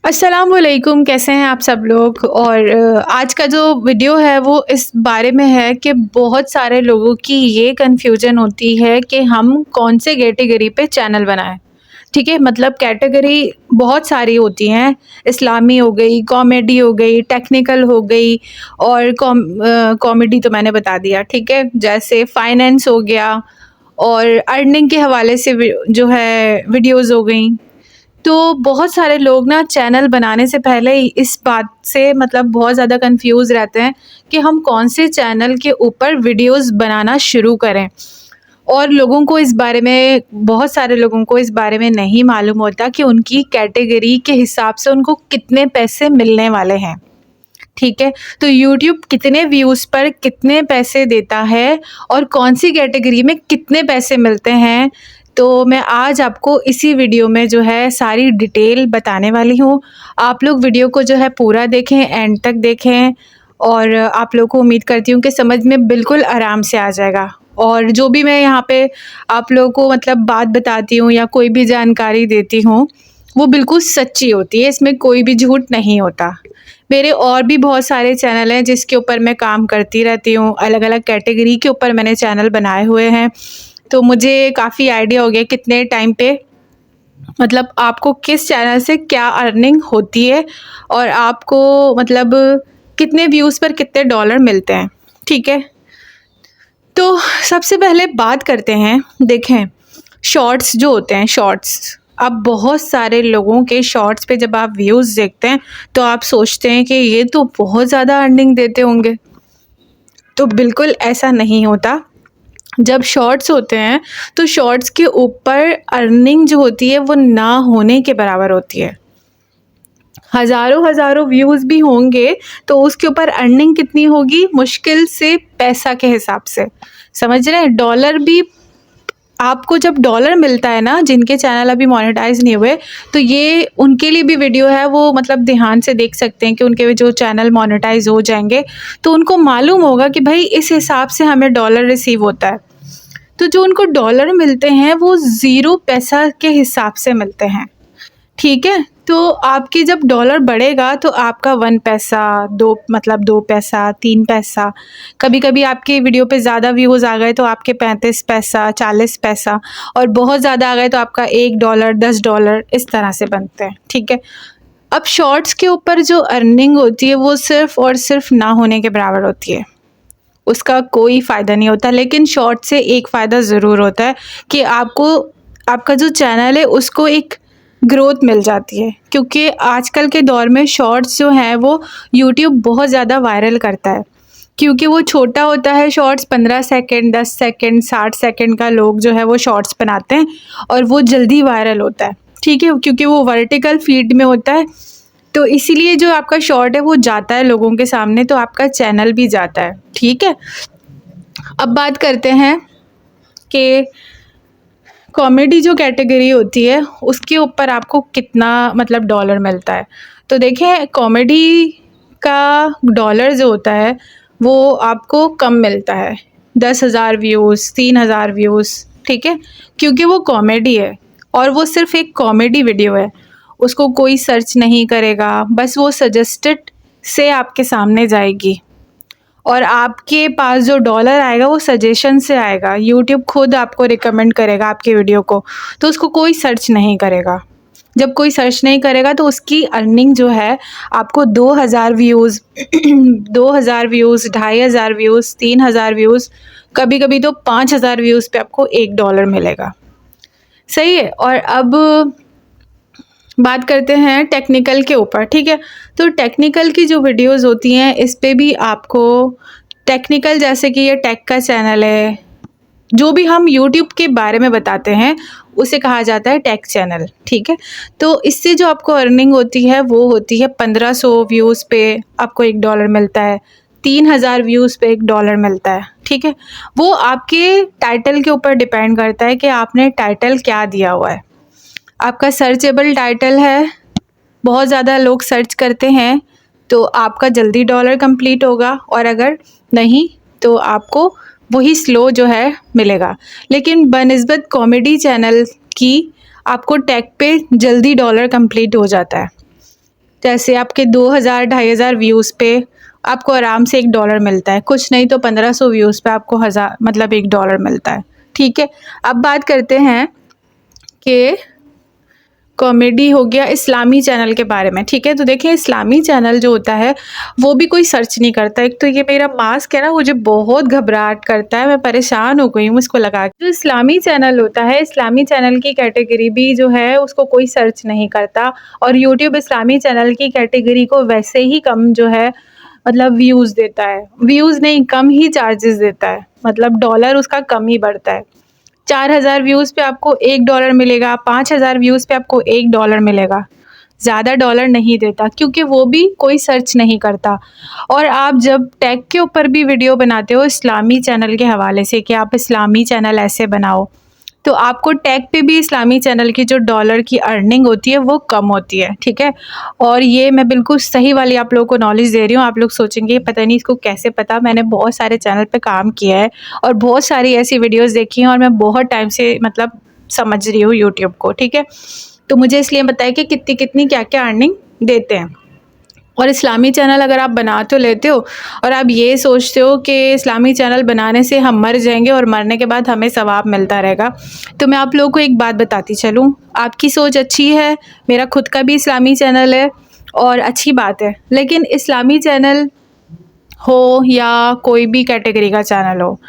अस्सलामुअलैकुम, कैसे हैं आप सब लोग। और आज का जो वीडियो है वो इस बारे में है कि बहुत सारे लोगों की ये कन्फ्यूजन होती है कि हम कौन से कैटेगरी पे चैनल बनाएं। ठीक है, मतलब कैटेगरी बहुत सारी होती हैं। इस्लामी हो गई, कॉमेडी हो गई, टेक्निकल हो गई और कॉमेडी तो मैंने बता दिया। ठीक है, जैसे फाइनेंस हो गया और अर्निंग के हवाले से जो है वीडियोस हो गई। तो बहुत सारे लोग ना चैनल बनाने से पहले ही इस बात से मतलब बहुत ज़्यादा कंफ्यूज रहते हैं कि हम कौन से चैनल के ऊपर वीडियोस बनाना शुरू करें। और लोगों को इस बारे में बहुत सारे लोगों को इस बारे में नहीं मालूम होता कि उनकी कैटेगरी के हिसाब से उनको कितने पैसे मिलने वाले हैं। ठीक है, तो यूट्यूब कितने व्यूज़ पर कितने पैसे देता है और कौन सी कैटेगरी में कितने पैसे मिलते हैं, तो मैं आज आपको इसी वीडियो में जो है सारी डिटेल बताने वाली हूँ। आप लोग वीडियो को जो है पूरा देखें, एंड तक देखें और आप लोगों को उम्मीद करती हूँ कि समझ में बिल्कुल आराम से आ जाएगा। और जो भी मैं यहाँ पे आप लोगों को मतलब बात बताती हूँ या कोई भी जानकारी देती हूँ, वो बिल्कुल सच्ची होती है, इसमें कोई भी झूठ नहीं होता। मेरे और भी बहुत सारे चैनल हैं जिसके ऊपर मैं काम करती रहती हूँ, अलग-अलग कैटेगरी के ऊपर मैंने चैनल बनाए हुए हैं। तो मुझे काफ़ी आइडिया हो गया कितने टाइम पे मतलब आपको किस चैनल से क्या अर्निंग होती है और आपको मतलब कितने व्यूज़ पर कितने डॉलर मिलते हैं। ठीक है, तो सबसे पहले बात करते हैं। देखें, शॉर्ट्स जो होते हैं, शॉर्ट्स, अब बहुत सारे लोगों के शॉर्ट्स पे जब आप व्यूज़ देखते हैं तो आप सोचते हैं कि ये तो बहुत ज़्यादा अर्निंग देते होंगे। तो बिल्कुल ऐसा नहीं होता। जब शॉर्ट्स होते हैं तो शॉर्ट्स के ऊपर अर्निंग जो होती है वो ना होने के बराबर होती है। हज़ारों हज़ारों व्यूज़ भी होंगे तो उसके ऊपर अर्निंग कितनी होगी, मुश्किल से पैसा के हिसाब से। समझ रहे हैं, डॉलर भी आपको जब डॉलर मिलता है ना, जिनके चैनल अभी मोनेटाइज नहीं हुए, तो ये उनके लिए भी वीडियो है, वो मतलब ध्यान से देख सकते हैं कि उनके जो चैनल मोनेटाइज हो जाएंगे तो उनको मालूम होगा कि भाई इस हिसाब से हमें डॉलर रिसीव होता है। तो जो उनको डॉलर मिलते हैं वो ज़ीरो पैसा के हिसाब से मिलते हैं। ठीक है, तो आपकी जब डॉलर बढ़ेगा तो आपका 1 पैसा, 2 मतलब 2 पैसा, 3 पैसा, कभी-कभी आपकी वीडियो पे ज़्यादा व्यूज़ आ गए तो आपके 35 पैसा, 40 पैसा, और बहुत ज़्यादा आ गए तो आपका $1, $10 इस तरह से बनते हैं। ठीक है, अब शॉर्ट्स के ऊपर जो अर्निंग होती है वो सिर्फ़ और सिर्फ ना होने के बराबर होती है। उसका कोई फ़ायदा नहीं होता, लेकिन शॉर्ट से एक फ़ायदा ज़रूर होता है कि आपको आपका जो चैनल है उसको एक ग्रोथ मिल जाती है, क्योंकि आजकल के दौर में शॉर्ट्स जो हैं वो यूट्यूब बहुत ज़्यादा वायरल करता है, क्योंकि वो छोटा होता है। शॉर्ट्स 15 सेकंड, 10 सेकंड, 60 सेकंड का लोग जो है वो शॉर्ट्स बनाते हैं और वो जल्दी वायरल होता है। ठीक है, क्योंकि वो वर्टिकल फीड में होता है, तो इसीलिए जो आपका शॉर्ट है वो जाता है लोगों के सामने, तो आपका चैनल भी जाता है। ठीक है, अब बात करते हैं कि कॉमेडी जो कैटेगरी होती है उसके ऊपर आपको कितना मतलब डॉलर मिलता है। तो देखें, कॉमेडी का डॉलर जो होता है वो आपको कम मिलता है, 10,000 व्यूज़, 3,000 व्यूज़। ठीक है, क्योंकि वो कॉमेडी है और वो सिर्फ़ एक कॉमेडी वीडियो है, उसको कोई सर्च नहीं करेगा, बस वो सजेस्टेड से आपके सामने जाएगी और आपके पास जो डॉलर आएगा वो सजेशन से आएगा। यूट्यूब खुद आपको रिकमेंड करेगा आपके वीडियो को, तो उसको कोई सर्च नहीं करेगा। जब कोई सर्च नहीं करेगा तो उसकी अर्निंग जो है आपको 2,000 व्यूज़ 2,000 व्यूज़, 2,500 व्यूज़, 3,000 व्यूज़, कभी-कभी तो 5,000 व्यूज़ पे आपको $1 मिलेगा। सही है, और अब बात करते हैं टेक्निकल के ऊपर। ठीक है, तो टेक्निकल की जो वीडियोस होती हैं इस पे भी आपको टेक्निकल, जैसे कि ये टेक का चैनल है, जो भी हम यूट्यूब के बारे में बताते हैं उसे कहा जाता है टेक चैनल। ठीक है, तो इससे जो आपको अर्निंग होती है वो होती है 1500 व्यूज़ पे आपको $1 मिलता है, 3,000 व्यूज़ पे $1 मिलता है। ठीक है, वो आपके टाइटल के ऊपर डिपेंड करता है कि आपने टाइटल क्या दिया हुआ है। आपका सर्चेबल टाइटल है, बहुत ज़्यादा लोग सर्च करते हैं, तो आपका जल्दी डॉलर कंप्लीट होगा, और अगर नहीं तो आपको वही स्लो जो है मिलेगा। लेकिन बनिस्बत कॉमेडी चैनल की आपको टैग पे जल्दी डॉलर कंप्लीट हो जाता है। जैसे आपके 2000 2500 व्यूज़ पे आपको आराम से $1 मिलता है, कुछ नहीं तो 1500 व्यूज़ पे आपको हज़ार मतलब $1 मिलता है, ठीक है। अब बात करते हैं कि कॉमेडी हो गया इस्लामी चैनल के बारे में, ठीक है। तो देखिए इस्लामी चैनल जो होता है वो भी कोई सर्च नहीं करता। एक तो ये मेरा मास्क है ना, मुझे बहुत घबराहट करता है, मैं परेशान हो गई हूँ इसको लगा के। जो इस्लामी चैनल होता है, इस्लामी चैनल की कैटेगरी भी जो है उसको कोई सर्च नहीं करता, और यूट्यूब इस्लामी चैनल की कैटेगरी को वैसे ही कम जो है मतलब व्यूज़ देता है, व्यूज़ नहीं कम ही चार्जेस देता है, मतलब डॉलर उसका कम ही बढ़ता है। 4000 व्यूज़ पे आपको $1 मिलेगा, 5000 व्यूज़ पे आपको $1 मिलेगा, ज़्यादा डॉलर नहीं देता, क्योंकि वो भी कोई सर्च नहीं करता। और आप जब टेक के ऊपर भी वीडियो बनाते हो इस्लामी चैनल के हवाले से कि आप इस्लामी चैनल ऐसे बनाओ, तो आपको टैग पे भी इस्लामी चैनल की जो डॉलर की अर्निंग होती है वो कम होती है, ठीक है। और ये मैं बिल्कुल सही वाली आप लोगों को नॉलेज दे रही हूँ। आप लोग सोचेंगे पता नहीं इसको कैसे पता, मैंने बहुत सारे चैनल पे काम किया है और बहुत सारी ऐसी वीडियोस देखी हैं, और मैं बहुत टाइम से मतलब समझ रही हूँ यूट्यूब को, ठीक है। तो मुझे इसलिए पता है कि कितनी कितनी क्या क्या अर्निंग देते हैं। और इस्लामी चैनल अगर आप बना तो लेते हो और आप ये सोचते हो कि इस्लामी चैनल बनाने से हम मर जाएंगे और मरने के बाद हमें सवाब मिलता रहेगा, तो मैं आप लोगों को एक बात बताती चलूँ, आपकी सोच अच्छी है, मेरा खुद का भी इस्लामी चैनल है और अच्छी बात है, लेकिन इस्लामी चैनल हो या कोई भी कैटेगरी का चैनल हो,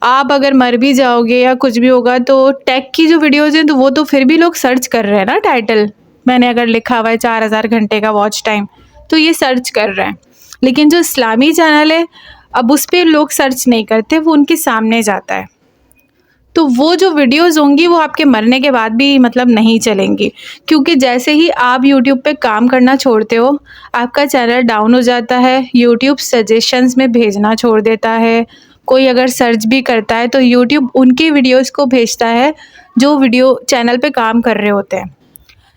आप अगर मर भी जाओगे या कुछ भी होगा तो टेक की जो वीडियोज़ हैं तो वो तो फिर भी लोग सर्च कर रहे हैं ना। टाइटल मैंने अगर लिखा हुआ है 4000 घंटे का वॉच टाइम, तो ये सर्च कर रहे हैं। लेकिन जो इस्लामी चैनल है अब उस पर लोग सर्च नहीं करते, वो उनके सामने जाता है, तो वो जो वीडियोज़ होंगी वो आपके मरने के बाद भी मतलब नहीं चलेंगी, क्योंकि जैसे ही आप यूट्यूब पे काम करना छोड़ते हो आपका चैनल डाउन हो जाता है, यूट्यूब सजेशंस में भेजना छोड़ देता है, कोई अगर सर्च भी करता है तो यूट्यूब उनकी वीडियोज़ को भेजता है जो वीडियो चैनल पे काम कर रहे होते हैं।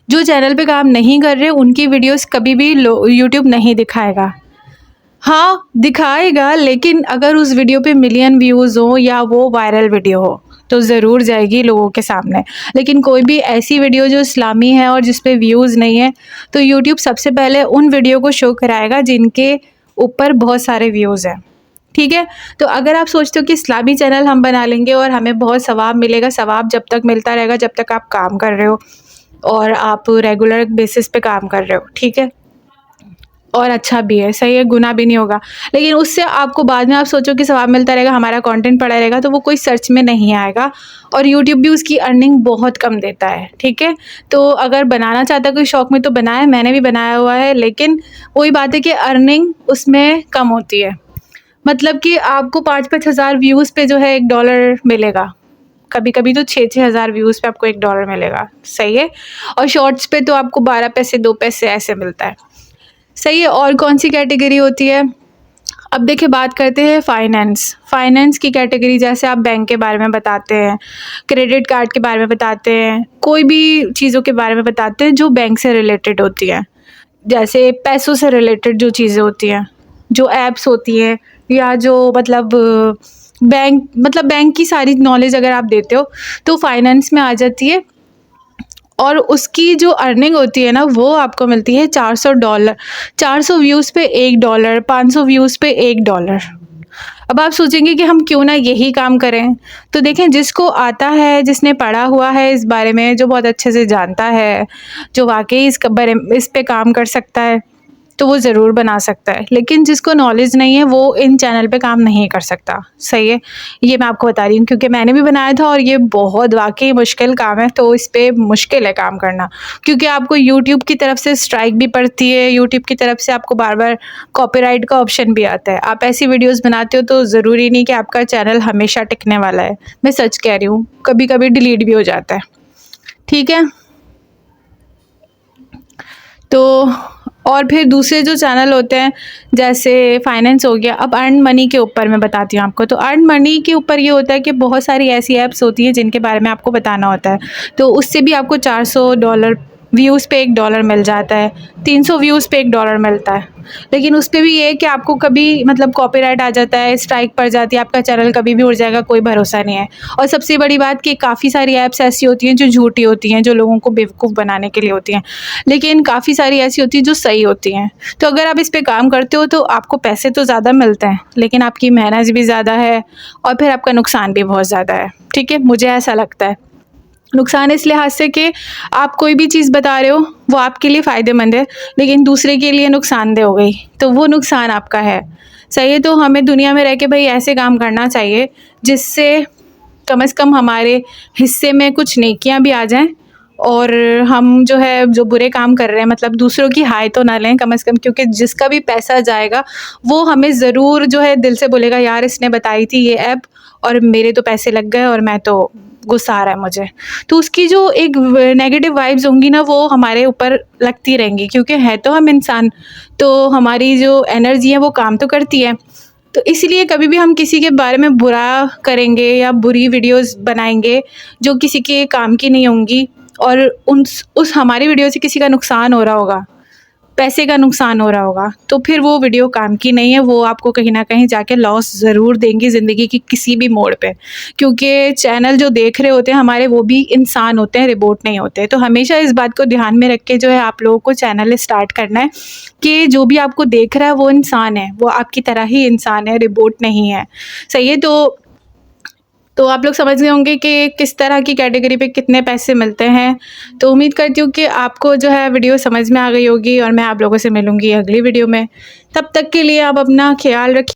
जो चैनल पे काम नहीं कर रहे उनकी वीडियोज़ कभी भी यूट्यूब नहीं दिखाएगा। हाँ, दिखाएगा, लेकिन अगर उस वीडियो पे मिलियन व्यूज़ हो या वो वायरल वीडियो हो तो ज़रूर जाएगी लोगों के सामने। लेकिन कोई भी ऐसी वीडियो जो इस्लामी है और जिस पे व्यूज़ नहीं है, तो यूट्यूब सबसे पहले उन वीडियो को शो कराएगा जिनके ऊपर बहुत सारे व्यूज़ हैं, ठीक है। तो अगर आप सोचते हो कि इस्लामी चैनल हम बना लेंगे और हमें बहुत सवाब मिलेगा, सवाब जब तक मिलता रहेगा जब तक आप काम कर रहे हो और आप रेगुलर बेसिस पे काम कर रहे हो, ठीक है। और अच्छा भी है, सही है, गुनाह भी नहीं होगा। लेकिन उससे आपको बाद में आप सोचो कि सवाब मिलता रहेगा, हमारा कंटेंट पड़ा रहेगा, तो वो कोई सर्च में नहीं आएगा और यूट्यूब भी उसकी अर्निंग बहुत कम देता है, ठीक है। तो अगर बनाना चाहता है कोई शौक़ में तो बनाए, मैंने भी बनाया हुआ है, लेकिन वही बात है कि अर्निंग उसमें कम होती है। मतलब कि आपको 5-5 हज़ार व्यूज़ पे जो है $1 मिलेगा, कभी कभी तो 6-6 हज़ार व्यूज़ पे आपको $1 मिलेगा, सही है। और शॉर्ट्स पे तो आपको 12 पैसे 2 पैसे ऐसे मिलता है, सही है। और कौन सी कैटेगरी होती है, अब देखिए बात करते हैं फाइनेंस की कैटेगरी। जैसे आप बैंक के बारे में बताते हैं, क्रेडिट कार्ड के बारे में बताते हैं, कोई भी चीज़ों के बारे में बताते हैं जो बैंक से रिलेटेड होती है, जैसे पैसों से रिलेटेड जो चीज़ें होती हैं, जो ऐप्स होती हैं, या जो बैंक की सारी नॉलेज अगर आप देते हो तो फाइनेंस में आ जाती है। और उसकी जो अर्निंग होती है ना वो आपको मिलती है $400, 400 व्यूज़ पे $1, 500 व्यूज़ पे $1। अब आप सोचेंगे कि हम क्यों ना यही काम करें, तो देखें जिसको आता है, जिसने पढ़ा हुआ है इस बारे में, जो बहुत अच्छे से जानता है, जो वाकई इस पे काम कर सकता है, तो वो ज़रूर बना सकता है। लेकिन जिसको नॉलेज नहीं है वो इन चैनल पे काम नहीं कर सकता, सही है। ये मैं आपको बता रही हूँ क्योंकि मैंने भी बनाया था और ये बहुत वाकई मुश्किल काम है, तो इस पे मुश्किल है काम करना, क्योंकि आपको यूट्यूब की तरफ से स्ट्राइक भी पड़ती है, यूट्यूब की तरफ से आपको बार बार कॉपीराइट का ऑप्शन भी आता है। आप ऐसी वीडियोज़ बनाते हो तो ज़रूरी नहीं कि आपका चैनल हमेशा टिकने वाला है, मैं सच कह रही हूँ, कभी कभी डिलीट भी हो जाता है, ठीक है। तो और फिर दूसरे जो चैनल होते हैं जैसे फाइनेंस हो गया। अब अर्न मनी के ऊपर मैं बताती हूँ आपको। तो अर्न मनी के ऊपर ये होता है कि बहुत सारी ऐसी ऐप्स होती हैं जिनके बारे में आपको बताना होता है, तो उससे भी आपको $400 व्यूज़ पे $1 मिल जाता है, 300 व्यूज़ पे $1 मिलता है। लेकिन उस पे भी ये है कि आपको कभी मतलब कॉपीराइट आ जाता है, स्ट्राइक पड़ जाती है, आपका चैनल कभी भी उड़ जाएगा, कोई भरोसा नहीं है। और सबसे बड़ी बात कि काफ़ी सारी ऐप्स ऐसी होती हैं जो झूठी होती हैं, जो लोगों को बेवकूफ़ बनाने के लिए होती हैं, लेकिन काफ़ी सारी ऐसी होती हैं जो सही होती हैं। तो अगर आप इस पे काम करते हो तो आपको पैसे तो ज़्यादा मिलते हैं, लेकिन आपकी मेहनत भी ज़्यादा है और फिर आपका नुकसान भी बहुत ज़्यादा है, ठीक है? मुझे ऐसा लगता है। नुकसान इस लिहाज से कि आप कोई भी चीज़ बता रहे हो वो आपके लिए फ़ायदेमंद है, लेकिन दूसरे के लिए नुकसानदेह हो गई, तो वो नुकसान आपका है। सही है, तो हमें दुनिया में रह के भाई ऐसे काम करना चाहिए जिससे कम से कम हमारे हिस्से में कुछ नेकियां भी आ जाएं, और हम जो है जो बुरे काम कर रहे हैं मतलब दूसरों की हाय तो ना लें कम से कम, क्योंकि जिसका भी पैसा जाएगा वो हमें ज़रूर जो है दिल से बोलेगा यार इसने बताई थी ये ऐप और मेरे तो पैसे लग गए और मैं तो गुस्सा आ रहा है मुझे। तो उसकी जो एक नेगेटिव वाइब्स होंगी ना वो हमारे ऊपर लगती रहेंगी, क्योंकि है तो हम इंसान, तो हमारी जो एनर्जी है वो काम तो करती है। तो इसलिए कभी भी हम किसी के बारे में बुरा करेंगे या बुरी वीडियोस बनाएंगे जो किसी के काम की नहीं होंगी, और उस हमारी वीडियो से किसी का नुकसान हो रहा होगा, पैसे का नुकसान हो रहा होगा, तो फिर वो वीडियो काम की नहीं है, वो आपको कहीं ना कहीं जाके लॉस ज़रूर देंगी ज़िंदगी की किसी भी मोड़ पे। क्योंकि चैनल जो देख रहे होते हैं हमारे वो भी इंसान होते हैं, रिबोट नहीं होते। तो हमेशा इस बात को ध्यान में रख के जो है आप लोगों को चैनल स्टार्ट करना है कि जो भी आपको देख रहा है वो इंसान है, वो आपकी तरह ही इंसान है, रिबोट नहीं है। सही है, तो आप लोग समझ गए होंगे कि किस तरह की कैटेगरी पे कितने पैसे मिलते हैं। तो उम्मीद करती हूँ कि आपको जो है वीडियो समझ में आ गई होगी, और मैं आप लोगों से मिलूँगी अगली वीडियो में। तब तक के लिए आप अपना ख्याल रखिए।